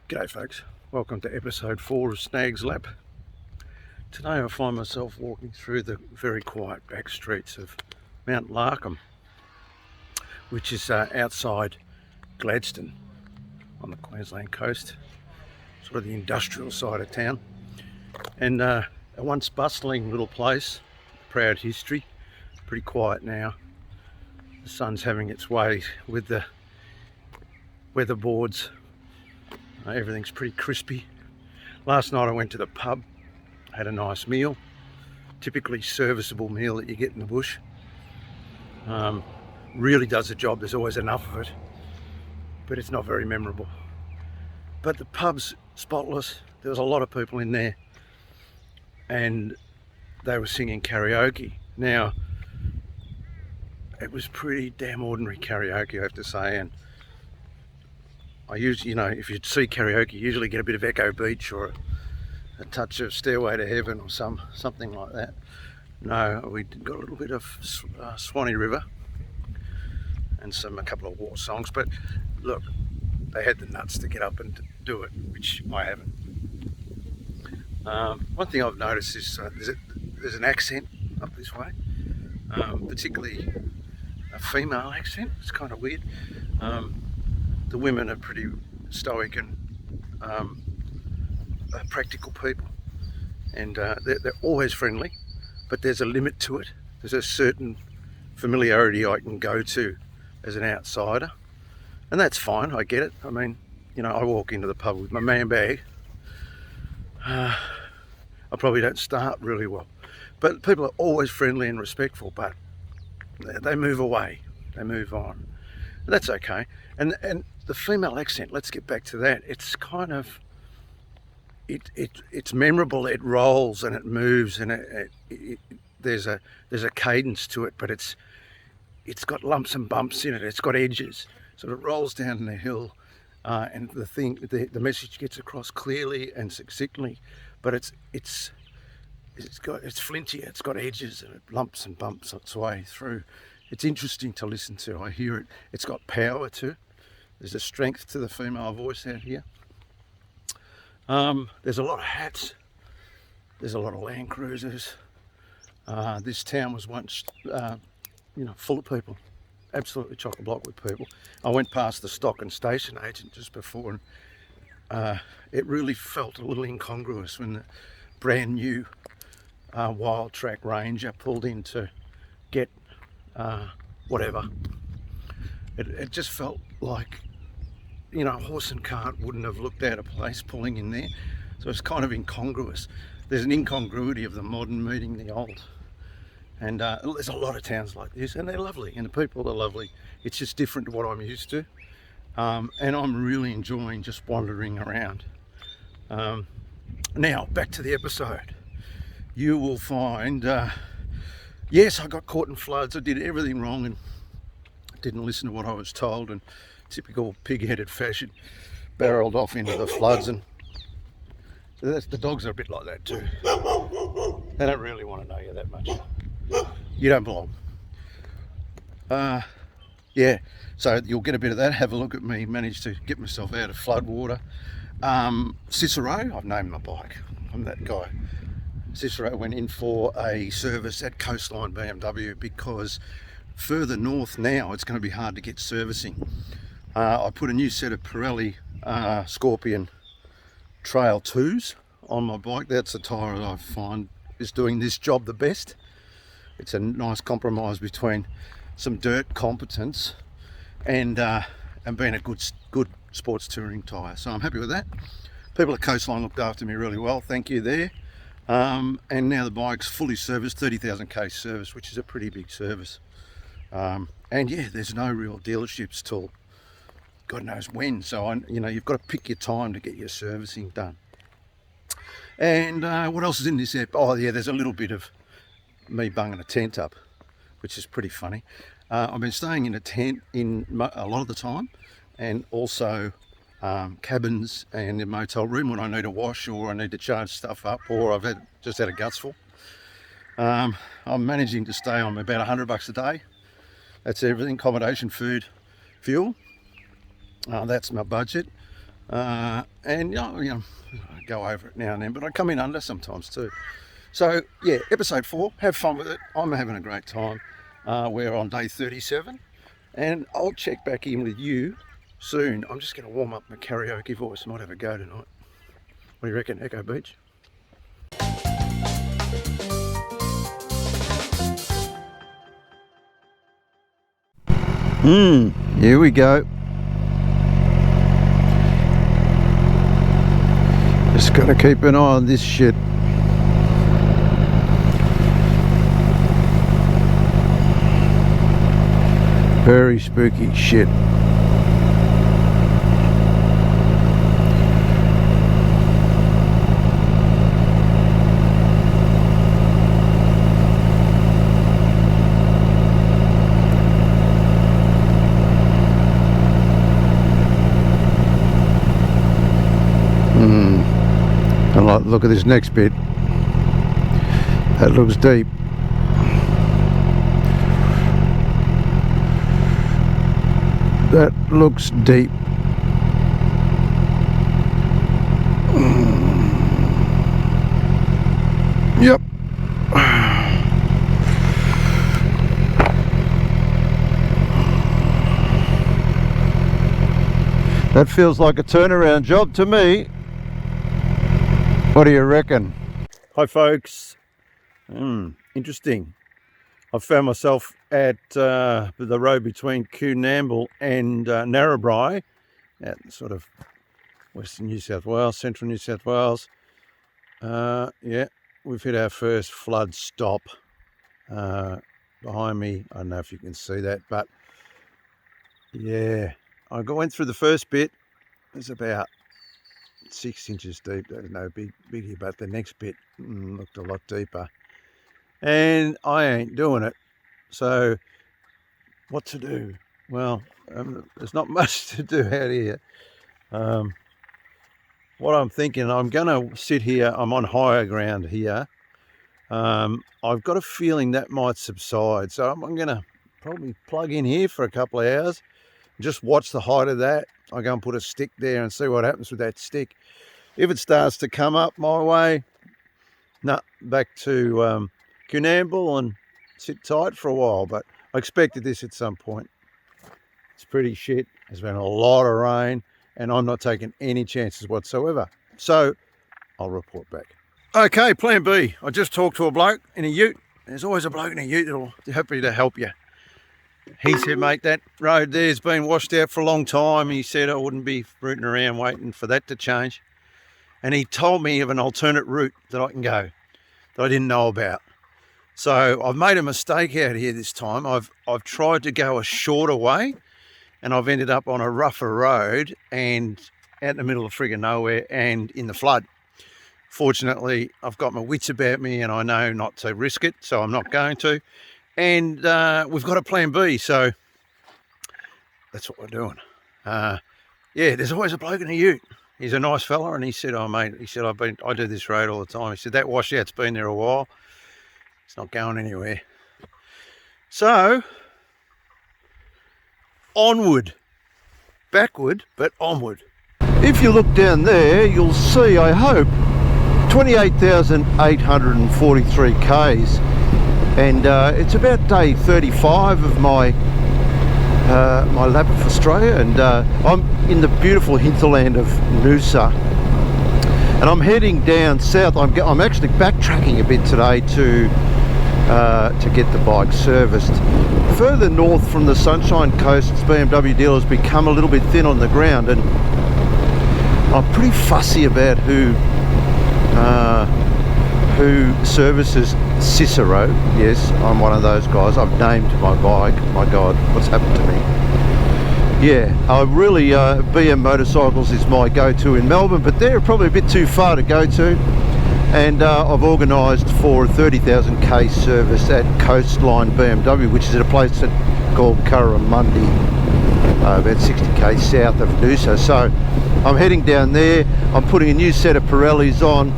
G'day folks, welcome to episode 4 of Snag's Lap. Today I find myself walking through the very quiet back streets of Mount Larkham, which is outside Gladstone on the Queensland coast, sort of the industrial side of town, and a once bustling little place, proud history, pretty quiet now. The sun's having its way with the weatherboards. Everything's pretty crispy. Last night I went to the pub, had a nice meal, typically serviceable meal that you get in the bush. Really does the job, there's always enough of it, but it's not very memorable. But the pub's spotless, there was a lot of people in there and they were singing karaoke. Now, it was pretty damn ordinary karaoke, I have to say, and I usually, if you see karaoke, you usually get a bit of Echo Beach or a touch of Stairway to Heaven or something like that. No, we got a little bit of Swanee River and a couple of war songs, but look, they had the nuts to get up and do it, which I haven't. One thing I've noticed is there's an accent up this way, particularly a female accent. It's kind of weird. The women are pretty stoic and practical people, and they're always friendly, but there's a limit to it. There's a certain familiarity I can go to as an outsider, and that's fine, I get it. I mean, I walk into the pub with my man bag. I probably don't start really well, but people are always friendly and respectful, but they move away, they move on. That's okay. And the female accent, let's get back to that. It's kind of, it's memorable. It rolls and it moves, and there's a cadence to it, but it's got lumps and bumps in it. It's got edges, so it rolls down the hill, and the message gets across clearly and succinctly, but it's flinty. It's got edges and it lumps and bumps its way through. It's interesting to listen to. I hear it. It's got power too. There's a strength to the female voice out here. There's a lot of hats. There's a lot of Land Cruisers. This town was once, full of people. Absolutely chock-a-block with people. I went past the stock and station agent just before, and it really felt a little incongruous when the brand new Wild Track Ranger pulled in to get whatever. It just felt like, a horse and cart wouldn't have looked out of place pulling in there. So it's kind of incongruous. There's an incongruity of the modern meeting the old. And there's a lot of towns like this, and they're lovely, and the people are lovely. It's just different to what I'm used to. And I'm really enjoying just wandering around. Now, back to the episode. You will find, yes, I got caught in floods. I did everything wrong and didn't listen to what I was told, and typical pig-headed fashion, barreled off into the floods. And the dogs are a bit like that too. They don't really want to know you that much. You don't belong. Yeah, so you'll get a bit of that. Have a look at me. Managed to get myself out of flood water. Cicero, I've named my bike. I'm that guy. Cicero went in for a service at Coastline BMW because further north now it's going to be hard to get servicing. I put a new set of Pirelli Scorpion Trail 2s on my bike. That's the tyre that I find is doing this job the best. It's a nice compromise between some dirt competence and being a good sports touring tyre. So I'm happy with that. People at Coastline looked after me really well. Thank you there. And now the bike's fully serviced, 30,000k service, which is a pretty big service. And yeah, there's no real dealerships till God knows when. So you've got to pick your time to get your servicing done. And what else is in this app? Oh yeah, there's a little bit of me bunging a tent up, which is pretty funny. I've been staying in a tent a lot of the time, and also cabins and a motel room when I need a wash or I need to charge stuff up, or I've just had a gutsful. I'm managing to stay on about $100 a day. That's everything: accommodation, food, fuel. That's my budget. and I go over it now and then, but I come in under sometimes too. So yeah, episode 4, have fun with it. I'm having a great time. We're on day 37, and I'll check back in with you soon. I'm just going to warm up my karaoke voice. Might have a go tonight. What do you reckon, Echo Beach? Here we go. Just gotta keep an eye on this shit. Very spooky shit. And like, look at this next bit. That looks deep. That looks deep. Yep. That feels like a turnaround job to me. What do you reckon? Hi folks. Interesting. I found myself at the road between Coonamble and Narrabri, at sort of western New South Wales, central New South Wales. Yeah, we've hit our first flood stop behind me. I don't know if you can see that, but yeah, I went through the first bit. It's about 6 inches deep. There's no biggie, but the next bit looked a lot deeper, and I ain't doing it. So what to do? Well, there's not much to do out here. What I'm thinking, I'm gonna sit here. I'm on higher ground here. I've got a feeling that might subside, so I'm gonna probably plug in here for a couple of hours, just watch the height of that. I go and put a stick there and see what happens with that stick. If it starts to come up my way, back to Coonamble and sit tight for a while. But I expected this at some point. It's pretty shit. There's been a lot of rain, and I'm not taking any chances whatsoever. So I'll report back. Okay, plan B. I just talked to a bloke in a ute. There's always a bloke in a ute that'll be happy to help you. He said, mate, that road there's been washed out for a long time. He said I wouldn't be rooting around waiting for that to change. And he told me of an alternate route that I can go that I didn't know about. So I've made a mistake out here this time. I've tried to go a shorter way, and I've ended up on a rougher road and out in the middle of friggin' nowhere and in the flood. Fortunately, I've got my wits about me and I know not to risk it, so I'm not going to. And we've got a plan B, so that's what we're doing. Yeah, there's always a bloke in a ute. He's a nice fella, and he said, oh mate, he said, I do this road all the time. He said, that washout's been there a while. It's not going anywhere. So, onward. Backward, but onward. If you look down there, you'll see, I hope, 28,843 Ks. And it's about day 35 of my my lap of Australia, and I'm in the beautiful hinterland of Noosa, and I'm heading down south. I'm actually backtracking a bit today to get the bike serviced. Further north from the Sunshine Coast, BMW dealers become a little bit thin on the ground, and I'm pretty fussy about who services Cicero. Yes, I'm one of those guys. I've named my bike. My God, what's happened to me? Yeah, I really, BM Motorcycles is my go-to in Melbourne, but they're probably a bit too far to go to. And I've organised for a 30,000 K service at Coastline BMW, which is at a place called Curramundi, about 60 K south of Noosa. So I'm heading down there. I'm putting a new set of Pirellis on,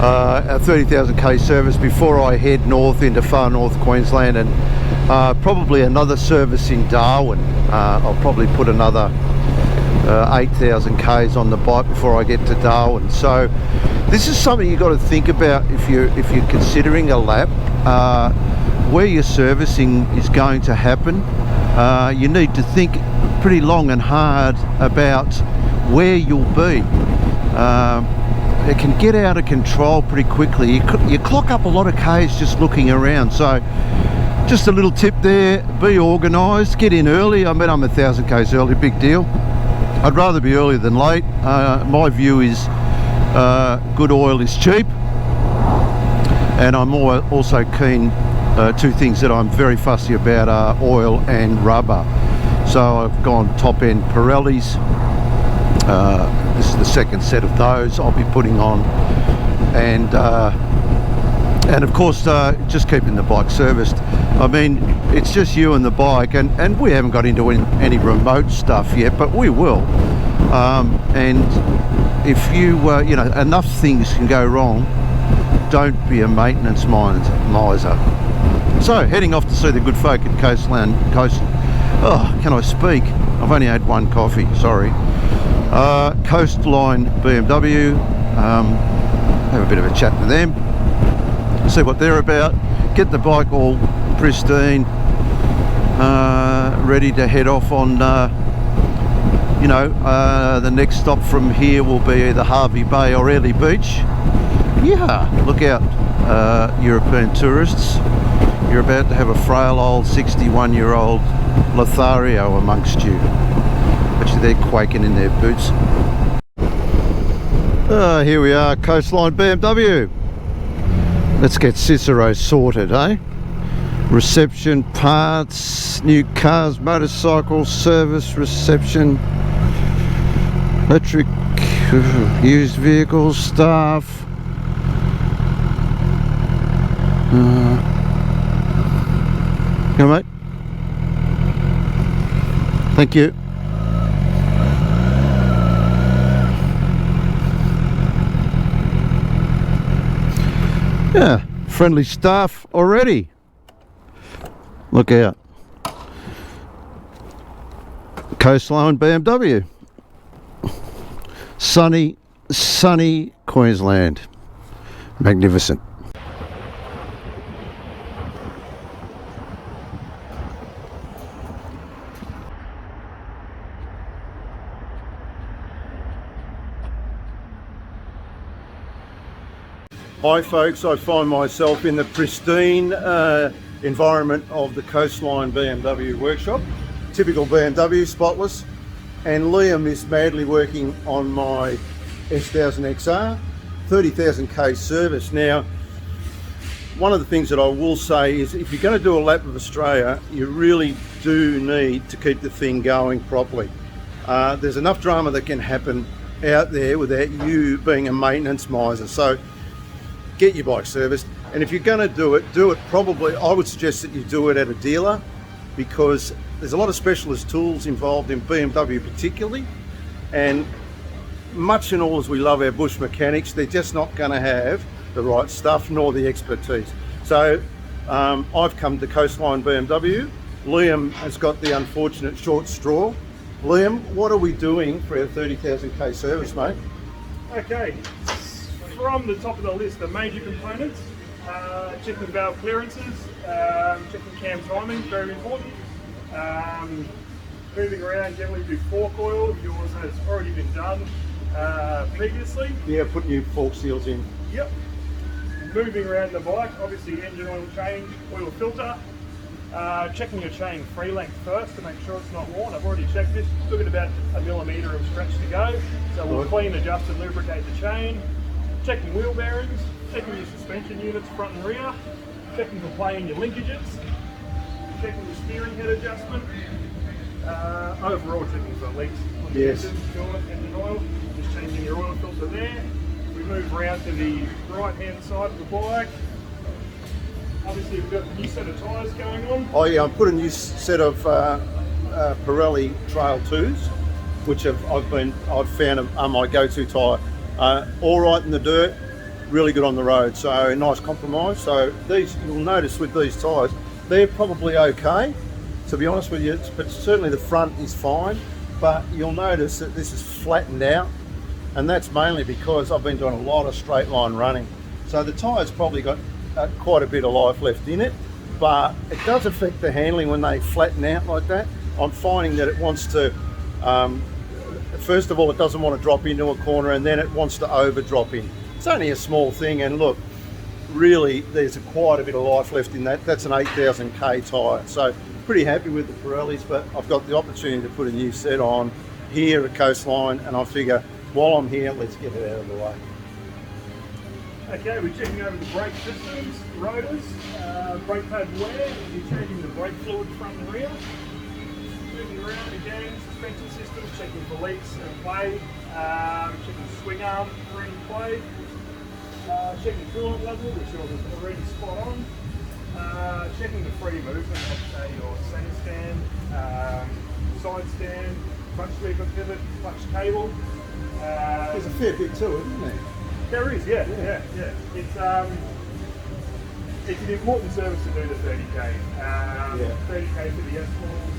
a 30,000 K service before I head north into far north Queensland, and probably another service in Darwin. I'll probably put another 8,000 k's on the bike before I get to Darwin. So this is something you've got to think about if you're considering a lap. Where your servicing is going to happen, you need to think pretty long and hard about where you'll be. It can get out of control pretty quickly. You clock up a lot of k's just looking around. So just a little tip there, be organised, get in early. I mean, I'm 1,000 k's early, big deal. I'd rather be early than late. My view is good oil is cheap, and I'm also keen. Two things that I'm very fussy about are oil and rubber. So I've gone top end Pirellis. This is the second set of those I'll be putting on, and of course just keeping the bike serviced. I mean, it's just you and the bike, and we haven't got into any remote stuff yet, but we will. And if you you know, enough things can go wrong. Don't be a maintenance miser. So heading off to see the good folk at Coastline. Oh, can I speak? I've only had one coffee, sorry. Coastline BMW. Have a bit of a chat with them, see what they're about, get the bike all pristine, ready to head off on the next stop from here will be either Harvey Bay or Airlie Beach. Yeah, look out, European tourists. You're about to have a frail old 61-year-old Lothario amongst you. Bet you they're quaking in their boots. Here we are, Coastline BMW. Let's get Cicero sorted, eh? Reception, parts, new cars, motorcycles, service, reception, electric, used vehicles, staff. Come on, mate. Thank you. Yeah, friendly staff already. Look out. Coastline BMW. Sunny Queensland. Magnificent. Hi folks, I find myself in the pristine environment of the Coastline BMW workshop. Typical BMW, spotless. And Liam is madly working on my S1000XR, 30,000 K service. Now, one of the things that I will say is if you're going to do a lap of Australia, you really do need to keep the thing going properly. There's enough drama that can happen out there without you being a maintenance miser. So get your bike serviced, and if you're going to do it probably, I would suggest that you do it at a dealer, because there's a lot of specialist tools involved in BMW particularly, and much and all as we love our bush mechanics, they're just not going to have the right stuff nor the expertise. So I've come to Coastline BMW. Liam has got the unfortunate short straw. Liam, what are we doing for our 30,000 K service, mate? Okay. From the top of the list, the major components, checking valve clearances, checking cam timing, very important. Moving around, generally do fork oil. Yours has already been done previously. Yeah, put new fork seals in. Yep. Moving around the bike, obviously engine oil change, oil filter. Checking your chain free length first to make sure it's not worn. I've already checked this. Took it about 1 millimetre of stretch to go. So we'll clean, adjust and lubricate the chain. Checking wheel bearings, checking your suspension units front and rear, checking for play in your linkages, checking the steering head adjustment, overall checking for leaks on the engine oil, just changing your oil filter there. We move around to the right hand side of the bike. Obviously we've got a new set of tyres going on. Oh yeah, I've put a new set of Pirelli Trail 2s, which I've found are my go-to tyre. All right in the dirt, really good on the road, so a nice compromise. So these, you'll notice with these tyres, they're probably okay, to be honest with you, but certainly the front is fine. but you'll notice that this is flattened out, and that's mainly because I've been doing a lot of straight line running. So the tyre's probably got quite a bit of life left in it, but it does affect the handling when they flatten out like that. I'm finding that it wants to, first of all, it doesn't want to drop into a corner, and then it wants to over drop in. It's only a small thing, and look, really there's quite a bit of life left in that. That's an 8000k tyre, so pretty happy with the Pirellis, but I've got the opportunity to put a new set on here at Coastline, and I figure while I'm here, let's get it out of the way. Okay, we're checking over the brake systems, rotors, brake pad wear, we're changing the brake fluid front and rear. Moving around again, suspension systems, checking for leaks and play, checking swing arm for any play, checking coolant level, which is already spot on, checking the free movement of say your center stand, side stand, clutch lever pivot, clutch cable. There's a fair bit to it, isn't there? There is, yeah. It's an important service to do the 30k. 30k for the S-models,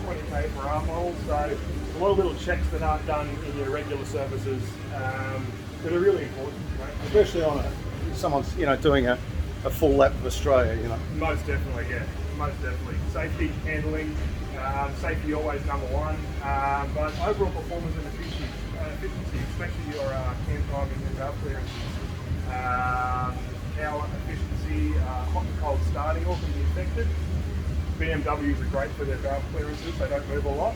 20k for our models. So a lot of little checks that aren't done in your regular services that are really important. Right? Especially on someone's doing a full lap of Australia. Most definitely, yeah. Most definitely. Safety, handling, safety always number one. But overall performance and efficiency, especially your cam timing and valve clearances. Power efficiency, hot and cold starting all can be affected. BMWs are great for their valve clearances, they don't move a lot.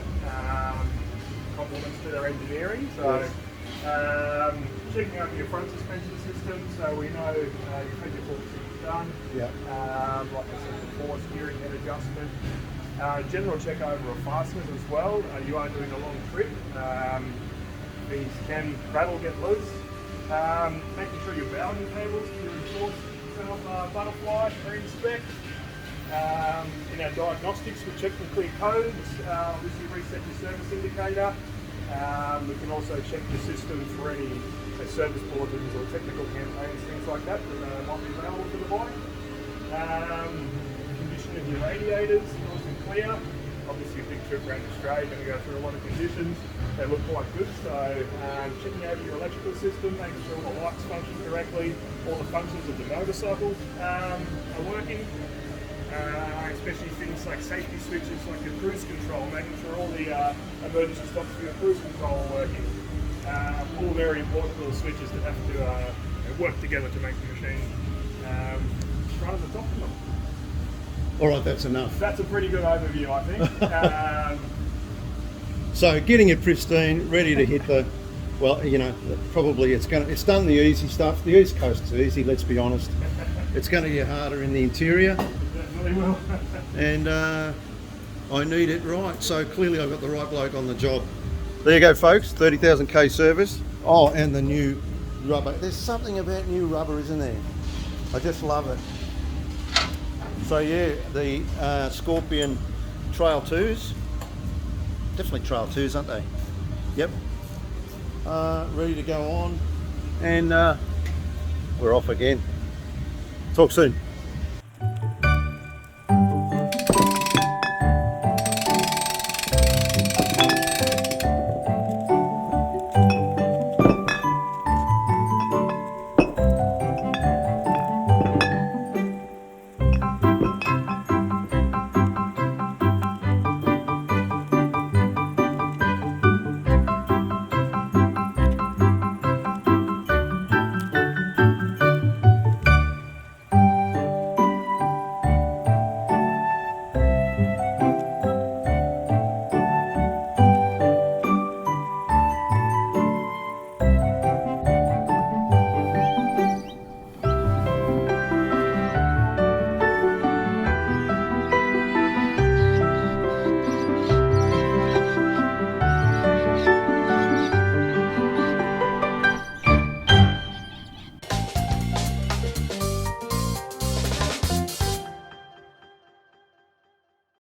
Compliments to their engineering. So, checking over your front suspension system, so we know you've had your full things done. Yeah. Like I said before, steering head adjustment. General check over of fasteners as well. You are doing a long trip. These can rattle, get loose. Making sure your bowing cables, your exhaust self butterfly, re-inspect. In our diagnostics, we check for clear codes. Obviously reset your service indicator. We can also check the system for any service bulletins or technical campaigns, things like that might be available for the bike. Condition of your radiators, nice and clear. Obviously a big trip around Australia, going to go through a lot of conditions. They look quite good, so checking over your electrical system, making sure all the lights function correctly, all the functions of the motorcycle are working, especially things like safety switches, like your cruise control, making sure all the emergency stops for your cruise control are working. All very important little switches that have to work together to make the machine run at the optimum. All right, that's enough. That's a pretty good overview, I think. So getting it pristine, ready to hit the, probably it's done the easy stuff. The East Coast is easy, let's be honest. It's going to get harder in the interior. Definitely will. And I need it right. So clearly I've got the right bloke on the job. There you go, folks, 30,000k service. Oh, and the new rubber. There's something about new rubber, isn't there? I just love it. So yeah, the Scorpion Trail 2s, definitely Trail 2s, aren't they? Yep. Ready to go on, and we're off again. Talk soon.